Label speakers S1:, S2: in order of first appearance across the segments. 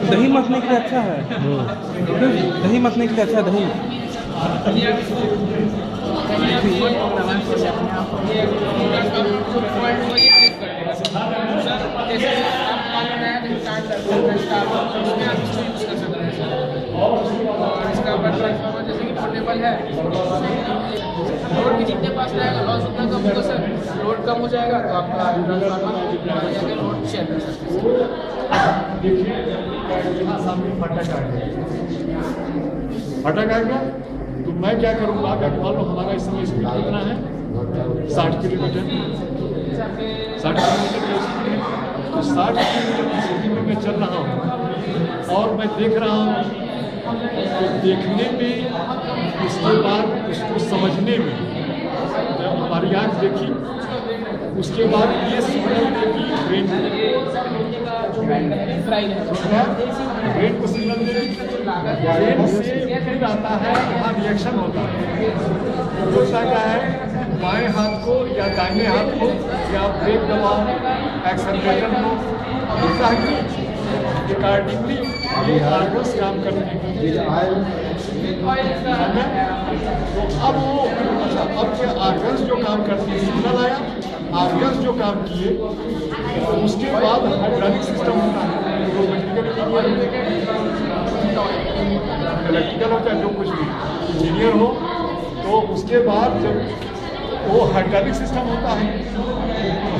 S1: दही मथने के लिए अच्छा है। दही मथने के लिए अच्छा है दही।
S2: इसका ट्रांसफार्मर जैसे कि पोर्टेबल है, लोड की जितने पास रहेगा लॉस उतना कम होगा सर। लोड कम हो जाएगा तो आपका ट्रांसफार्मर लोड शेयर कर सकते हैं।
S3: देखिए यहाँ सामने फटक आ गया, फटक आ गया तो मैं क्या करूँगा, अगर मान लो हमारा इस समय स्पीड कितना है 60 किलोमीटर, 60 किलोमीटर की स्पीड है, तो 60 किलोमीटर की स्पीड में मैं चल रहा हूँ और मैं देख रहा हूँ, तो देखने में उसके बाद उसको समझने में जब हमारी आँख देखी उसके बाद ये सिग्नल देगी ब्रेन को सिग्नल देगी, ब्रेन से फिर आता है वहाँ रिएक्शन होता है, दूसरा क्या है बाएं हाथ को या दाहिने हाथ को या ब्रेक दबाओ एक्सेलरेटर को होता है कि अकॉर्डिंगली ये आर्गन्स काम करते हैं। तो अब वो अच्छा अब क्या आर्गन्स जो काम करते हैं, सिग्नल आया, आर्गन्स जो काम किए उसके बाद हाइड्रोलिक सिस्टम होता है, जो इलेक्ट्रिकल हो चाहे जो कुछ भी इंजीनियर हो, तो उसके बाद जब वो हाइड्रोलिक सिस्टम होता है,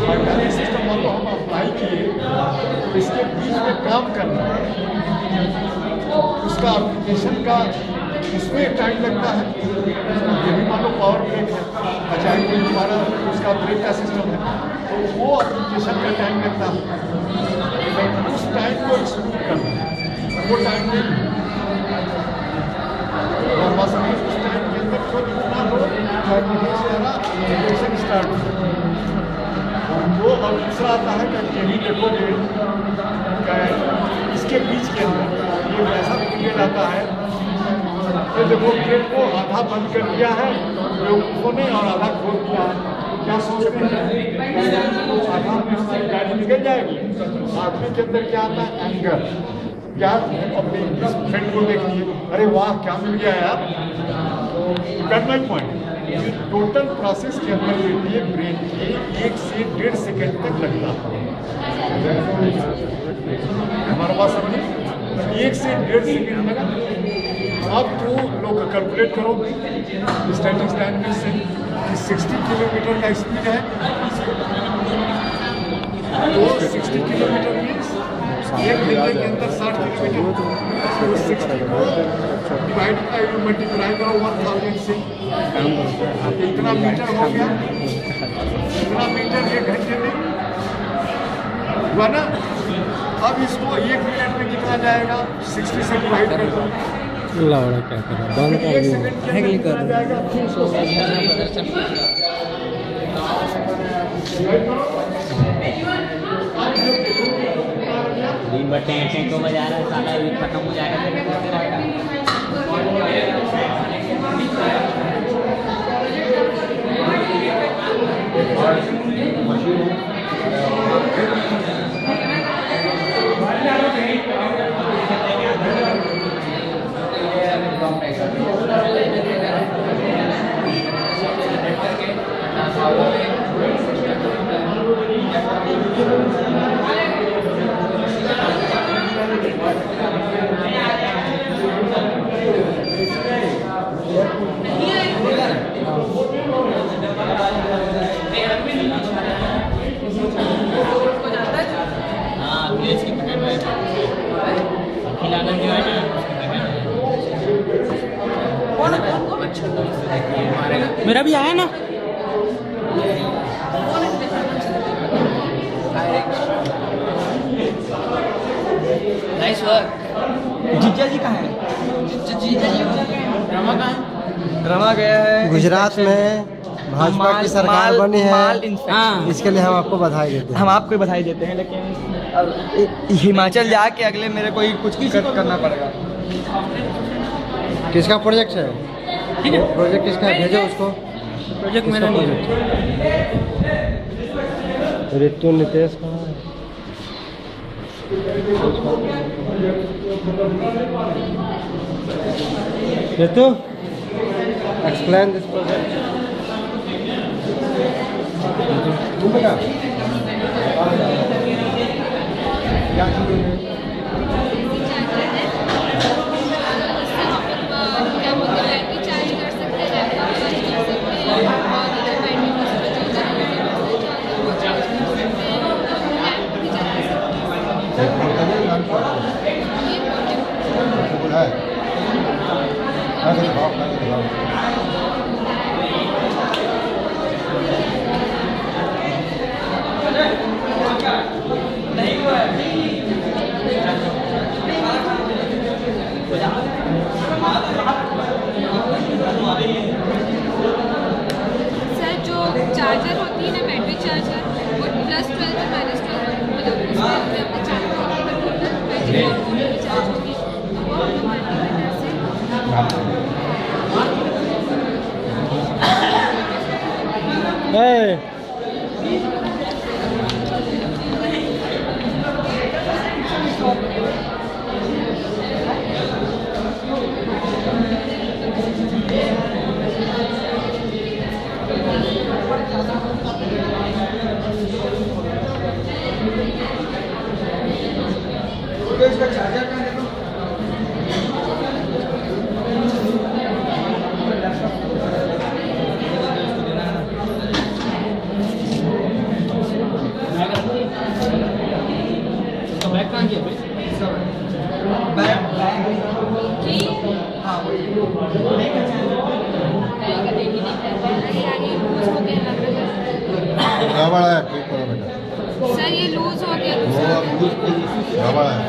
S3: हाइड्रोलिक सिस्टम वालों हम अप्लाई किए तो इसके बीच में काम करना उसका एप्लीकेशन का उसमें टाइम लगता है। ये भी मान लो पावर ब्रेक है, अचानक हमारा उसका ब्रेक का सिस्टम है, तो वो एप्लीकेशन का टाइम लगता है, उस टाइम को एक्सक्लूड करना है, वो टाइम नहीं और बस उस टाइम के अंदर जो जितना हो एप्लीकेशन स्टार्ट हो वो, और दूसरा आता है कि यही देखो इसके बीच के अंदर ये ऐसा पीरियड आता है कि देखो गेट को आधा बंद कर दिया है लोगों ने और आधा खोल दिया है, क्या सोचते हैं आधा में हमारी गाड़ी निकल जाएगी। आदमी के अंदर क्या आता है एंगर, क्या अपने फ्रेंड को देखिए अरे वाह क्या मिल गया यार, gate my point. Total process के अंदर लेती है ब्रेन के 1 से 1.5 सेकेंड तक लगता है, हमारे पास समझे 1 से 1.5 सेकेंड लगा। अब तो लोग कैलकुलेट करो स्टैटिक स्टैंडर्ड से कि 60 किलोमीटर का स्पीड है, तो 60 किलोमीटर मीन्स 1 घंटे के अंदर 60 किलोमीटर, तो 60 को डिवाइड मल्टीप्लाई करो 1000 से, इतना मीटर हो गया, इतना मीटर 1 घंटे में हुआ ना। अब इसको 1 मिनट में कितना जाएगा, 60 से डिवाइड कर दो,
S1: लाउडा क्या कर रहा है, बंद कर दिया
S3: जाएगा 300।
S4: दिन भर टेंशन को बजा रहा है साला, ये खत्म हो जाएगा तो करते रहेगा।
S1: मेरा भी आया ना।
S2: Nice work.
S1: जीजा जी कहाँ है?
S2: जीजा जी रमा कहाँ है?
S5: रमा गया है
S6: गुजरात में भाजपा की सरकार बनी है, इसके लिए हम आपको बधाई देते हैं।
S5: हम आपको बधाई देते हैं, लेकिन अब हिमाचल जाके अगले मेरे को कुछ करना पड़ेगा।
S6: किसका प्रोजेक्ट है? प्रोजेक्ट किसका है? भेजो उसको।
S5: प्रोजेक्ट मेरा नहीं है।
S6: ऋतु नितेश का ऋतु एक्सप्लेन दिस प्रोजेक्ट।
S7: सर जो चार्जर होती है ना, बैटरी चार्जर, वो +12 और -12 मतलब उसमें अपने चार्जर बैटरी चार्ज होगी, तो वो हम लोग मल्टीमीटर से
S2: बैग कहाँ किया भाई?
S8: क्या बड़ा है? ठीक करो बेटा।
S7: सर ये लूज हो गया।
S8: क्या बड़ा है?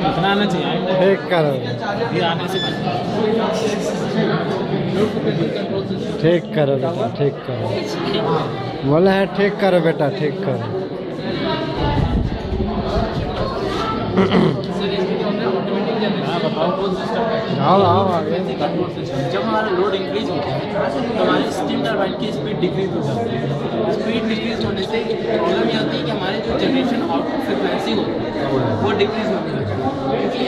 S1: इतना आना चाहिए।
S6: ठीक करो,
S1: ये आने से
S6: ठीक करो बेटा, ठीक करो। बोला है ठीक करो बेटा, ठीक करो। आओ आओ आगे।
S2: जब हमारा लोड इंक्रीज होता है तो हमारी स्टीम टरबाइन की स्पीड डिक्रीज हो जाती है। स्पीड डिक्रीज होने से प्रॉब्लम ये होती है कि हमारे जो जनरेशन आउटपुट फ्रिक्वेंसी होती है वो डिक्रीज होने लगती है, क्योंकि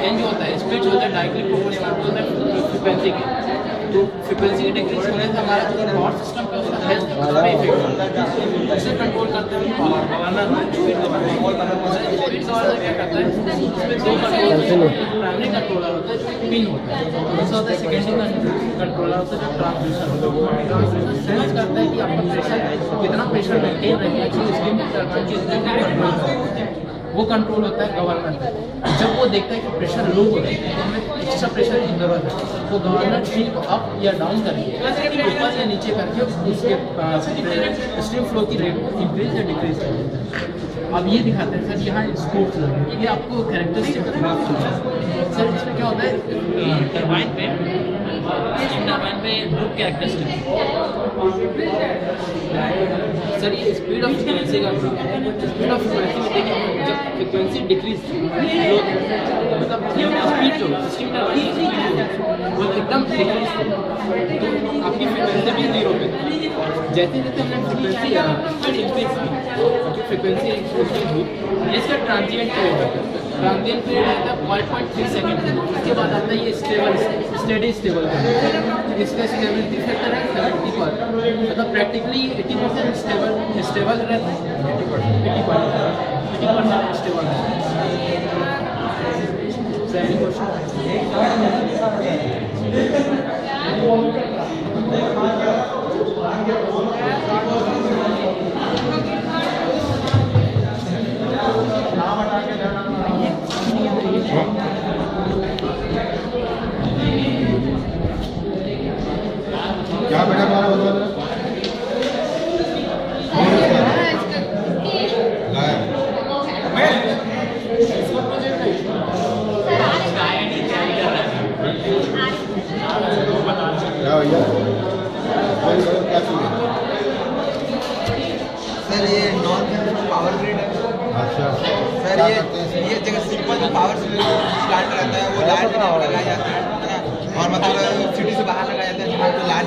S2: एन जो होता है स्पीड जो होता है डायरेक्टली प्रोपोर्शनल होता है फ्रिक्वेंसी के। तो फ्रिक्वेंसी के डिक्रीज होने से हमारा जो पावर सिस्टम है उसका हेल्थ पे इफेक्ट होता है। इसे कंट्रोल करते हैं power governor, speed governor. Speed governor क्या करता है, इसमें दो कंट्रोलर, प्राइमरी कंट्रोलर होता है जो पिन होता है, दूसरा होता है सेकेंडरी कंट्रोलर होता है जो ट्रांसड्यूसर होता है। ट्रांसड्यूसर सेंस करता है कि आपका प्रेशर कितना प्रेशर मेंटेन रखना चाहिए, स्टीम टरबाइन की स्पीड को कंट्रोल करता है। वो कंट्रोल होता है गवर्नर। जब वो देखता है कि प्रेशर लो हो रहा है तो हमें एक्स्ट्रा प्रेशर की जरूरत है, तो गवर्नर स्टीम को अप या डाउन करके ऊपर या नीचे करके उसके स्टीम फ्लो की रेट को इंक्रीज या डिक्रीज कर देता है। अब ये दिखाते हैं सर, यहाँ स्कोप्स लगे, ये आपको कैरेक्टरिस्टिक सर इसमें क्या होता है, टरबाइन पे स्टीम टरबाइन पे ग्रुप कैरेक्टरिस्टिक सर, ये स्पीड ऑफ फ्रिक्वेंसी का स्पीड ऑफ फ्रिक्वेंसी में देखिए जब फ्रिक्वेंसी डिक्रीज मतलब स्पीड जो स्टीम टरबाइन वो एकदम डिक्रीज तो आपकी फ्रिक्वेंसी भी 0 पे। जैसे जैसे हमने फ्रिक्वेंसी स्पीड इंक्रीज की, फ्रिक्वेंसी इंक्रीज हुई, इसका ट्रांजिएंट पीरियड होता है। ट्रांजिएंट पीरियड रहता है 1.3 सेकेंड। उसके बाद आता है ये स्टेबल स्टेडी स्टेबल। इसका स्टेबिलिटी फैक्टर है 70%, मतलब प्रैक्टिकली 80% स्टेबल रहता है, 80% स्टेबल रहता है। Any question?
S8: क्या बेटा तुम्हारा बता रहे?
S7: सर
S8: भैया क्या चाहिए?
S5: सर ये नॉन पावर ग्रिड है।
S8: अच्छा
S5: सर ये जगह सिंपल जो पावर प्लांट रहता है वो लाइट लगाया जाता है ना, और मतलब सिटी से बाहर लगाया जाता है जहाँ पे लाइट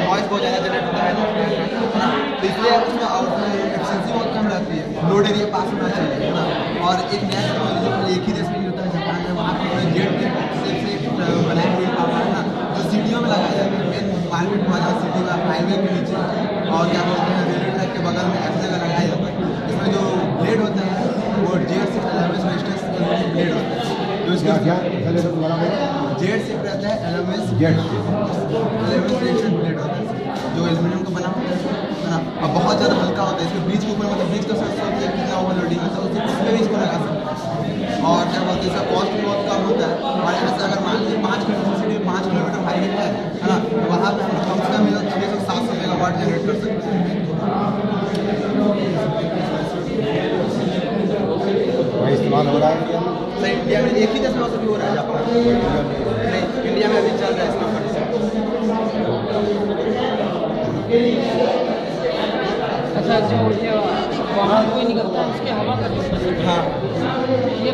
S5: नॉइस बहुत ज़्यादा जनरेट होता है ना, तो इसलिए उसमें एफिशिएंसी बहुत कम रहती है, लोड एरिया पास होना चाहिए है ना। और एक नया टेक्नोलॉजी एक ही देश में होता है जापान में, वहाँ पर जेट के बनाए हुए पावर है ना, जो सीढ़ियों में लगाया जाता है, मेन मार्केट में सिटी में हाईवे के नीचे और क्या बोलते हैं रेलवे ट्रैक के बगल में ऐसी जगह लगाया जाता है। इसमें जो ब्लेड होता है वो जेट से रेजिस्टेंस ब्लेड होता है, जो इसका
S8: क्या दोबारा
S5: जेट से रहता है एलएमएस
S8: जेट
S5: रेजिस्टेंस ब्लेड होता है जो एल्यूमिनियम का बना होता है ना, और बहुत ज़्यादा हल्का होता है। इसके बीच के ऊपर मतलब बीच का सोर्स होता है कितना ओवरलोडिंग होता है उस पर भी इसको लगा सकते हैं, और क्या बोलते हैं इसका कॉस्ट भी बहुत कम होता है। और यहाँ से अगर मान लीजिए 5 किलोमीटर सिटी 5 किलोमीटर हाईवे है ना, तो वहाँ पर हम कम से कम 600-700 मेगावाट जनरेट कर सकते हैं।
S8: वही इस्तेमाल हो रहा है क्या?
S5: सर इंडिया में एक ही देश में भी हो रहा है जापान नहीं, इंडिया में अभी चल रहा है इसका प्रोडक्शन।
S2: अच्छा जो ये बाहर कोई निकलता है उसके हवा का
S5: हाँ
S2: ये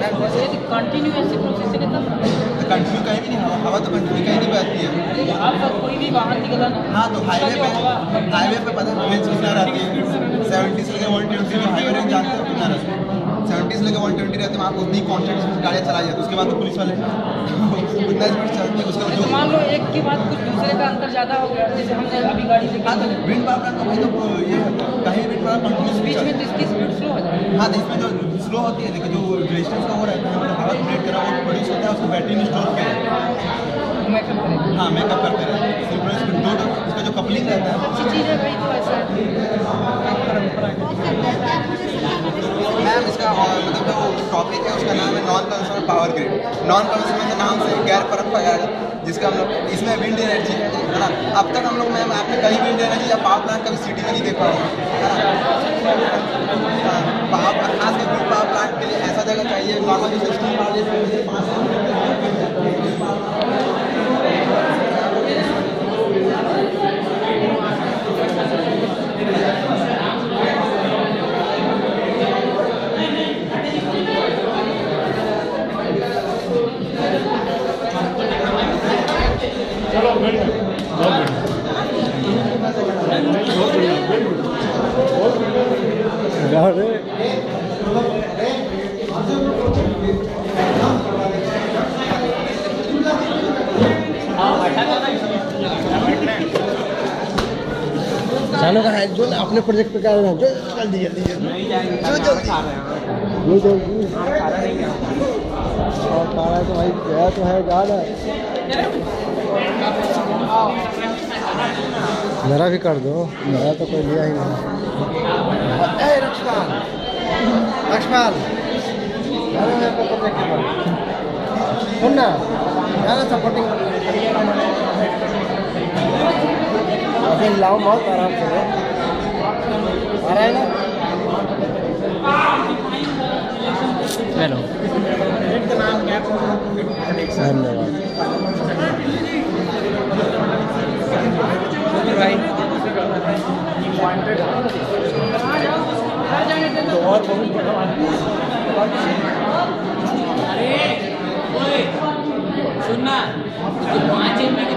S2: कंटिन्यू ऐसे प्रोसेस निकल रहा है।
S5: कंटिन्यू कहीं भी नहीं, हवा तो कंटिन्यू कहीं नहीं बहती है।
S2: यहाँ पर कोई भी बाहर निकला ना,
S5: हाँ तो हाईवे पे पता है रेंज कितना रहती है, 70 से लेकर 120 में हाईवे रेंज जानते हैं कितना रहता है, 70 से लेकर 120 रहते हैं, वहाँ पर उतनी कॉन्स्टेंट गाड़ियाँ चलाई जाती है, उसके बाद तो पुलिस वाले उतना स्पीड चलती है उसके बाद
S2: तो मान लो एक के बाद कुछ दूसरे का अंतर ज़्यादा हो गया, जैसे हमने अभी गाड़ी से
S5: हाँ तो विंड पावर प्लांट तो भाई तो ये कहीं विंड पावर कंटिन्यूस
S2: बीच में तो इसकी स्पीड स्लो हो जाएगी।
S5: हाँ तो इसमें जो स्लो होती है लेकिन जो रेजिस्टेंस का वो रहता है मतलब हवा क्रिएट करा वो प्रोड्यूस होता है, उसको बैटरी में स्टोर किया जाता है।
S2: मेकअप करेंगे
S5: हाँ मेकअप करते रहते हैं, दो इसका जो कपलिंग रहता है
S2: अच्छी चीज़ है भाई, तो ऐसा है।
S5: मैम इसका मतलब जो टॉपिक है उसका नाम है non consumer power grid. Non consumer के नाम से गैर परम्परागत, जिसका हम लोग इसमें विंड एनर्जी है ना। अब तक हम लोग मैम आपने कहीं विंड एनर्जी या पावर प्लांट कभी सिटी में नहीं देखा होगा है ना। खास कर विंड पावर प्लांट के लिए ऐसा जगह चाहिए, नॉर्मल जो सिस्टम
S3: चलो बहुत बढ़िया
S6: चालू का है जो अपने प्रोजेक्ट पे क्या है जो जल्दी जल्दी जो जल्दी और तारा तो भाई गया तो है गाना मेरा भी कर दो, मेरा तो कोई लिया ही नहीं। लक्ष्मण सुन ना ज़्यादा सपोर्टिंग अभी लाओ बहुत आराम से आ रहा है ना।
S2: हेलो सुनना 5 एमबी के